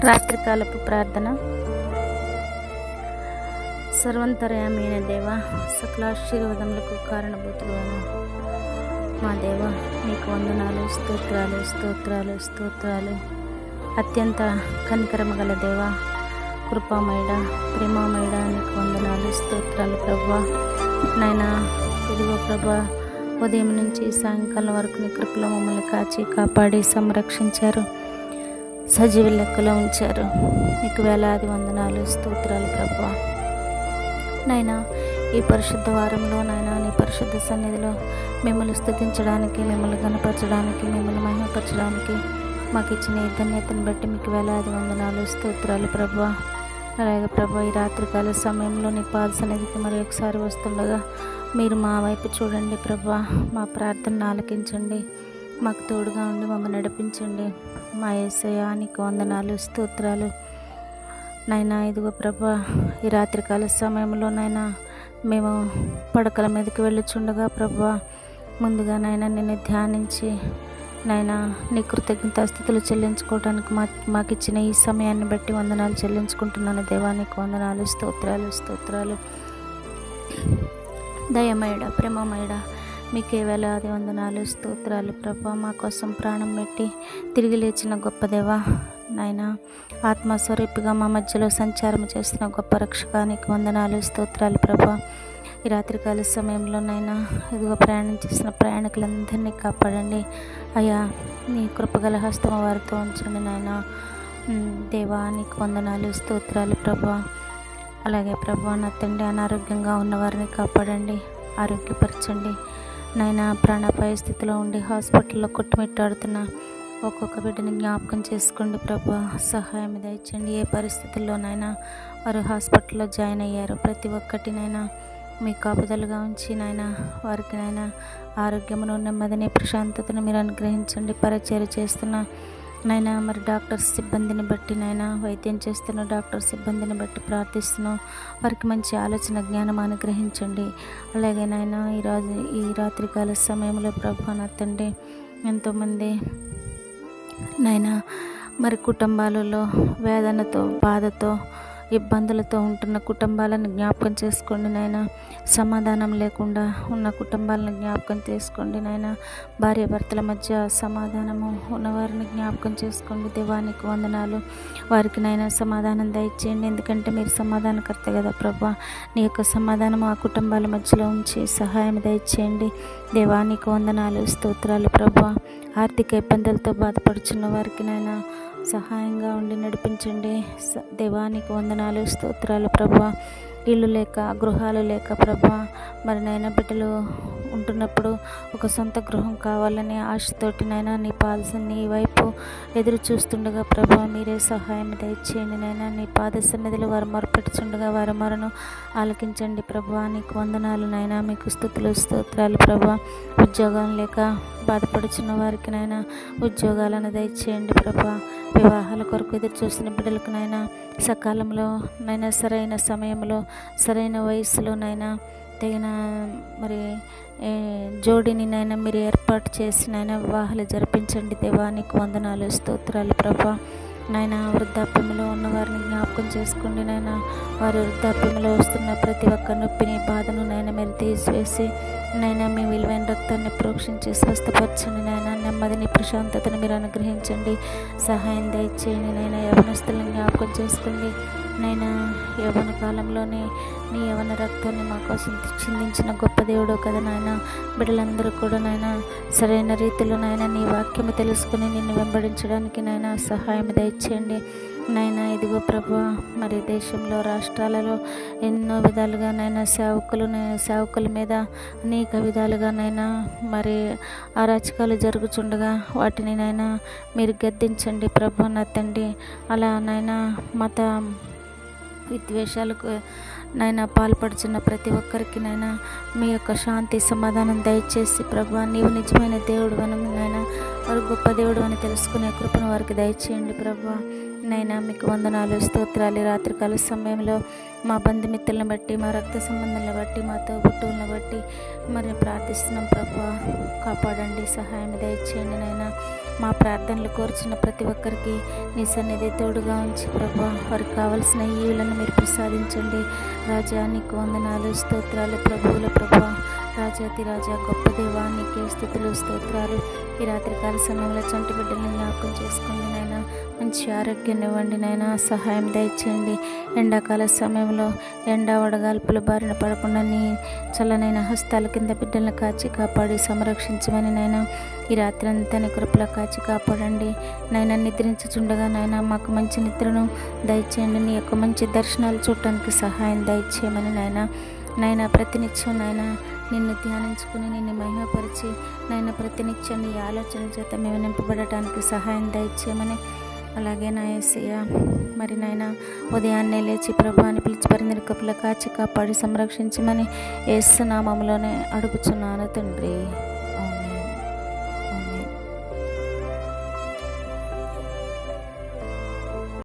రాత్రికాలపు ప్రార్థన. సర్వంతర్యామి అయిన దేవ, సకలాశీర్వాదములకు కారణభూతులను మా దేవ, నీకు వందనాలు, స్తోత్రాలు స్తోత్రాలు స్తోత్రాలు. అత్యంత కనికరము గల దేవ, కృపామయుడ, ప్రేమామయుడ, నీకు వందనాలు, స్తోత్రాలు ప్రభువా. నాయనా, ఇదిగో ప్రభా, ఉదయం నుంచి సాయంకాలం వరకు నీ కృపలో మమ్మల్ని కాచి కాపాడి సంరక్షించారు, సజీవ లెక్కలో ఉంచారు. నీకు వేలాది వందనాలు, స్తోత్రాలు ప్రభువా. నాయనా, ఈ పరిశుద్ధ వారంలో నాయనా, నీ పరిశుద్ధ సన్నిధిలో మిమ్మల్ని స్తుతించడానికి, మిమ్మల్ని గణపరచడానికి, మిమ్మల్ని మహిమపరచడానికి మాకు ఇచ్చిన ఈ ధన్యతను బట్టి మీకు వేలాది వందనాలు, స్తోత్రాలు ప్రభువా. అలాగే ప్రభా, ఈ రాత్రికాల సమయంలో నీ పాద సన్నిధికి మరి ఒకసారి వస్తుండగా మీరు మా వైపు చూడండి ప్రభా. మా ప్రార్థనను ఆలకించండి, మాకు తోడుగా ఉండి మమ్మల్ని నడిపించండి. మా యేసయ్య, నీకు వందనాలు, స్తోత్రాలు. నాయనా, ఇదిగో ప్రభా, ఈ రాత్రికాల సమయంలో నాయనా మేము పడకల మీదకి వెళ్ళుచుండగా ప్రభా, ముందుగా నాయనా నిన్ను ధ్యానించి నాయనా నీ కృతజ్ఞతాస్థితులు చెల్లించుకోవడానికి మాకు ఇచ్చిన ఈ సమయాన్ని బట్టి వందనాలు చెల్లించుకుంటున్నాను దేవా. నీకు వందనాలు, స్తోత్రాలు స్తోత్రాలు. దయమయుడ, ప్రేమమయుడ, మీకే వేలాది వందనాలు, స్తోత్రాలు ప్రభా. మా కోసం ప్రాణం పెట్టి తిరిగి లేచిన గొప్ప దేవా, నాయనా ఆత్మస్వరూపిగా మా మధ్యలో సంచారం చేస్తున్న గొప్ప రక్షకానికి వందనాలు, స్తోత్రాలు ప్రభా. ఈ రాత్రికాల సమయంలో నైనా ఇదిగో ప్రయాణం చేసిన ప్రయాణికులందరినీ కాపాడండి అయ్యా. నీ కృపగల హస్తం వారితో ఉంచండి నాయనా. దేవా, నీకు వందనాలు, స్తోత్రాలు ప్రభా. అలాగే ప్రభా, నా తండ్రి, అనారోగ్యంగా ఉన్నవారిని కాపాడండి, ఆరోగ్యపరచండి నాయనా. ప్రాణాపాయ స్థితిలో ఉండి హాస్పిటల్లో కొట్టుమిట్టాడుతున్న ఒక్కొక్క బిడ్డని జ్ఞాపకం చేసుకోండి ప్రభా. సహాయం దయచండి. ఏ పరిస్థితుల్లోనైనా వారు హాస్పిటల్లో జాయిన్ అయ్యారు, ప్రతి ఒక్కటినైనా మీ కాపుదలుగా ఉంచి నాయనా వారికి నాయనా ఆరోగ్యమును, నెమ్మదిని, ప్రశాంతతను మీరు అనుగ్రహించండి. పరిచర్య చేస్తున్న నాయనా మరి డాక్టర్స్ సిబ్బందిని బట్టి నాయనా, వైద్యం చేస్తున్న డాక్టర్ సిబ్బందిని బట్టి ప్రార్థిస్తున్నాం. వారికి మంచి ఆలోచన, జ్ఞానం అనుగ్రహించండి. అలాగే నాయనా ఈ రాత్రికాల సమయంలో ప్రభు నా తండ్రి, ఎంతోమంది నాయనా మరి కుటుంబాలలో వేదనతో, బాధతో, ఇబ్బందులతో ఉంటున్న కుటుంబాలను జ్ఞాపకం చేసుకోండి నాయనా. సమాధానం లేకుండా ఉన్న కుటుంబాలను జ్ఞాపకం చేసుకోండి నాయనా. భార్య భర్తల మధ్య సమాధానము ఉన్నవారిని జ్ఞాపకం చేసుకోండి దేవా. నీకు వందనాలు. వారికి నాయనా సమాధానం దయచేయండి, ఎందుకంటే మీరు సమాధానకర్త కదా ప్రభా. నీ యొక్క సమాధానం ఆ కుటుంబాల మధ్యలో ఉంచి సహాయం దయచేయండి దేవా. నీకు వందనాలు, స్తోత్రాలు ప్రభా. ఆర్థిక ఇబ్బందులతో బాధపడుచున్న వారికి నాయనా సహాయంగా ఉండి నడిపించండి దేవా. నీకు వందనాలు, స్తోత్రాలు ప్రభా. ఇల్లు లేక, గృహాలు లేక ప్రభా, మరి నాయన బిడ్డలు ఉంటున్నప్పుడు ఒక సొంత గృహం కావాలనే ఆశతోటి నాయన నీ వైపు ఎదురు చూస్తుండగా ప్రభా, మీరే సహాయం దయచేయండి నాయన. నీ పాద సన్నిధిలో వారు మొరపెట్టుచుండగా వారి మొరను ఆలకించండి ప్రభా. నీకు వందనాలు నాయన. మీకు స్తుతులు, స్తోత్రాలు ప్రభా. ఉద్యోగం లేక బాధపడుచున్న వారికి నాయన ఉద్యోగాలను దయచేయండి ప్రభా. వివాహాల కొరకు ఎదురు చూస్తున్న బిడ్డలకు నాయన సకాలంలో నైనా, సరైన సమయంలో, సరైన వయసులో నైనా తగిన మరి జోడిని నైనా మీరు ఏర్పాటు చేసి నైనా వివాహాలు జరిపించండి దేవా. నీకు వందనాలు, స్తోత్రాలు ప్రభా. నాయన వృద్ధాప్యంలో ఉన్నవారిని జ్ఞాపకం చేసుకోండి నాయన. వారి వృద్ధాప్యంలో వస్తున్న ప్రతి ఒక్క నొప్పిని, బాధను నాయన మీరు తీసివేసి నైనా మీ విలువైన రక్తాన్ని ప్రోక్షించి స్వస్థపరచండి నాయన. నెమ్మదిని, ప్రశాంతతను మీరు అనుగ్రహించండి, సహాయం దయచేయండి నాయన. యవనస్తులను జ్ఞాపకం చేసుకోండి నైనా. యవన కాలంలోనే నీ యవన రక్తాన్ని మా కోసం చిందించిన గొప్ప దేవుడు కదా నాయన. బిడ్డలందరూ కూడా నాయన సరైన రీతిలో నాయన నీ వాక్యము తెలుసుకుని నిన్ను వెంబడించడానికి నాయన సహాయం దయచేయండి నాయన. ఇదిగో ప్రభా, మరి దేశంలో, రాష్ట్రాలలో ఎన్నో విధాలుగా నైనా సేవకుల మీద అనేక విధాలుగా నైనా మరి అరాచకాలు జరుగుచుండగా వాటిని నైనా మీరు గద్దించండి ప్రభా నా తండ్రి. అలా నైనా మత విద్వేషాలకు నైనా పాల్పడుచున్న ప్రతి ఒక్కరికి నైనా మీ యొక్క శాంతి, సమాధానం దయచేసి ప్రభా, నీవు నిజమైన దేవుడు అని నైనా, వారు గొప్ప దేవుడు అని తెలుసుకునే కృపను వారికి దయచేయండి ప్రభా. నైనా మీకు వందనాలు, స్తోత్రాలు. రాత్రికాల సమయంలో మా బంధుమిత్రులను బట్టి, మా రక్త సంబంధాలను బట్టి, మా తోబుట్టువులను బట్టి మరి ప్రార్థిస్తున్నాం ప్రభా. కాపాడండి, సహాయం దయచేయండి నైనా. మా ప్రార్థనలు కోరుచున్న ప్రతి ఒక్కరికి నీ సన్నిధి తోడుగా ఉంచి ప్రభా, వారికి కావలసిన ఈవులను మీరు ప్రసాదించండి. రాజా నీకు వందనాలు, స్తోత్రాలు ప్రభువుల ప్రభా. రాజాతి రాజా గొప్ప దేవా, నీకే స్తుతులు స్తోత్రాలు. ఈ రాత్రికాల సమయంలో చంటి బిడ్డల్ని జ్ఞాపకం చేసుకోండి నాయన. మంచి ఆరోగ్యం ఇవ్వండి నాయన, సహాయం దయచేయండి. ఎండాకాల సమయంలో ఎండ వడగాల్పుల బారిన పడకుండా నీ చల్లనైన హస్తాల కింద బిడ్డలను కాచి కాపాడి సంరక్షించమని నాయన ఈ రాత్రి అంతా నీ కృపలో కాచి కాపాడండి నాయన. నిద్రించుచుండగా నాయన మాకు మంచి నిద్రను దయచేయండి. నీ యొక్క మంచి దర్శనాలు చూడటానికి సహాయం దయచేయమని నాయన ప్రతినిత్యం నాయన నిన్ను ధ్యానించుకుని నిన్ను మహిమపరిచి నాయన ప్రతినిత్యం నీ ఆలోచన చేత మేము నింపబడటానికి సహాయం దయచేయమని, అలాగే నా యేసయ్య మరి నాయన ఉదయాన్నే లేచి ప్రభువాని పిలిచి పరిని కప్పుల కాచి కాపాడి సంరక్షించమని యేసు నామములోనే అడుగుచున్నాను తండ్రి.